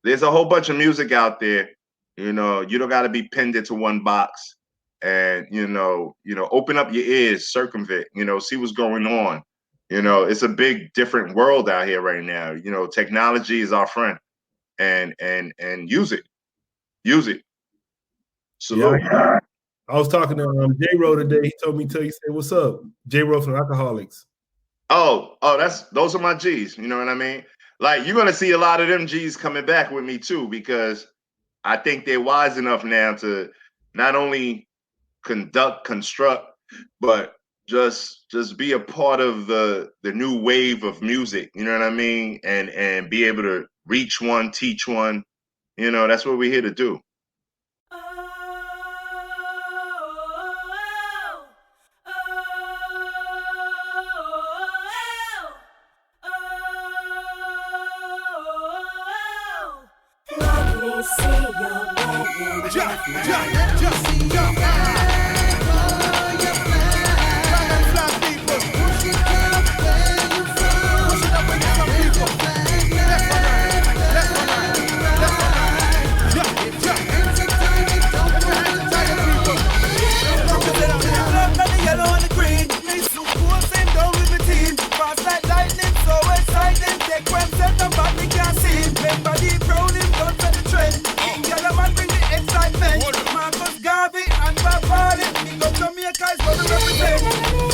there's a whole bunch of music out there. You know, you don't got to be pinned into one box. And you know, open up your ears, circumvent. You know, see what's going on. You know, it's a big, different world out here right now. You know, technology is our friend, and use it. Salute. Yeah, I was talking to J-Ro today. He told me to say, "What's up?" J-Ro from Alcoholics. Oh, those are my G's. You know what I mean? Like, you're gonna see a lot of them G's coming back with me too, because I think they're wise enough now to not only construct, but just be a part of the new wave of music. You know what I mean? And be able to reach one, teach one. You know, that's what we're here to do.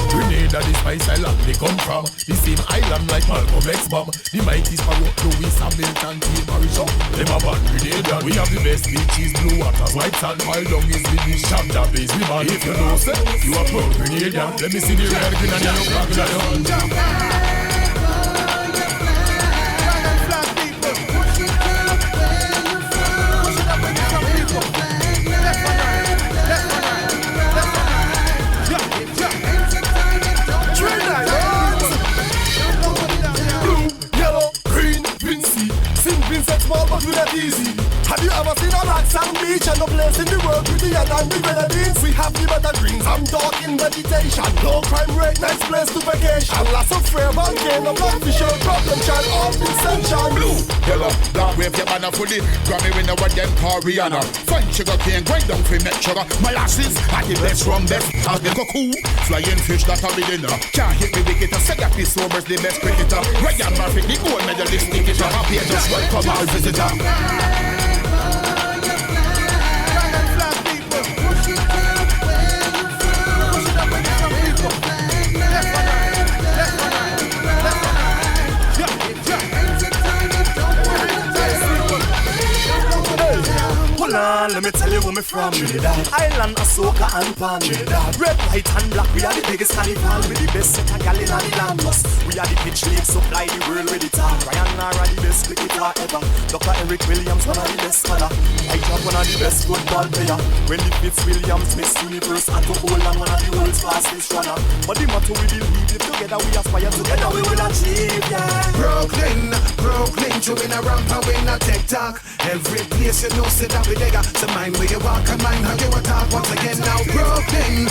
Grenada, the spice island they come from. The same island like Malcolm X bomb. The mighty Sparrow, Louis Hamilton, Team Marisol. Them a band Grenada. We have the best beaches, blue waters, white sand. While down is the beach, Shamda base. We man, if you know, say, you are pro Grenada. Let me see the red green and yellow flag in your hand. Small but we not easy. Have you ever seen a black sand beach and no place in the world prettier than the Grenadines? We have the better greens, I'm dark in meditation. No crime rate, nice place to vacation. Lots of fair man gain, no black fish out, problem child, all in sunshine. Blue, yellow, black wave, your banner fully. Grammy winner what them call Rihanna. Fine sugar cane, grind down for make sugar. Molasses, I the best rum, best as the cuckoo. Flying fish that are the dinner. Can't hit me wicket, a second piece sobers, the best cricketer. Ryan Murphy, the gold medalist, ticket. Happy just welcome our visitor. Let me tell you where me from. Trinidad Island, Asoka and Pan. Trinidad red, white and black. We are the biggest carnival with the best set of gal in the land. We are the pitch league, supply the world with the talk. Ryan Nara the best cricketer ever. Dr. Eric Williams, one of the best scholar. White Job, one of the best football player. When the Fitzwilliams Miss Universe at the old and one of the world's fastest runner. But the motto we believe, if together we aspire, together we will achieve, yeah. Brooklyn, chewing a ramp and we not TikTok. Every place you know, sit down with nigga. So mind where you walk and mind how you talk. Once again now, Brooklyn,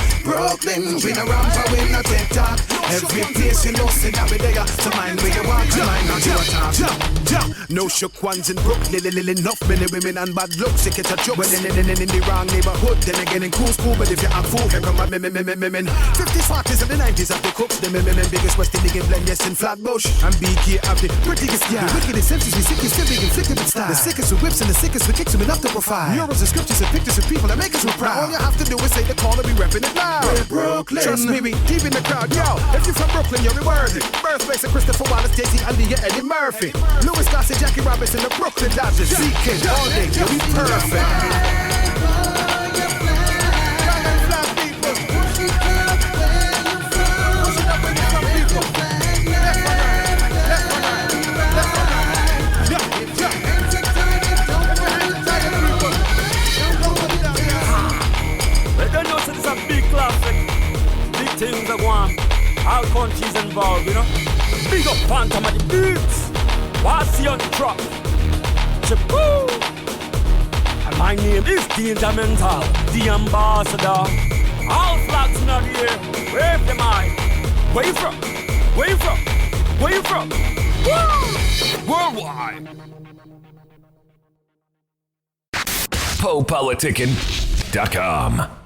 we not ramp and we not TikTok. Every place you know, sit down with nigga. So mind where you walk and mind how you talk. No shook ones in Brooklyn, enough many women and bad looks. You get a joke. Well, in the wrong neighborhood, then again in cool school. But if you act fool, here come my men. 50s, 40s, and the 90s have the cooks. The men, biggest West Indian blend, yes, in Flatbush. And BK have the prettiest guy. Wickedest senses, we sickest, still big inflicted with style. The sickest with whips and the sickest with kicks, enough to profile. Murals and scriptures and pictures of people that make us so proud. All you have to do is say the call and be repping it loud. We're Brooklyn. Trust me, we deep in the crowd, yo. If you're from Brooklyn, you're worthy. Birthplace of Christopher Wallace, Jay-Z, Aaliyah, Eddie Murphy. Louis Gossett, Jackie Robinson, the Brooklyn Dodgers. Z-King, all day, you'll be perfect. Things are going, all countries involved, you know. Big up Fantom at the beats, Quasi on the truck. Chipoo. And my name is Dainjamental, the ambassador. All FLAGZ in the air, wave them high. Where you from? Where you from? Where you from? Worldwide. PoPolitickin.com.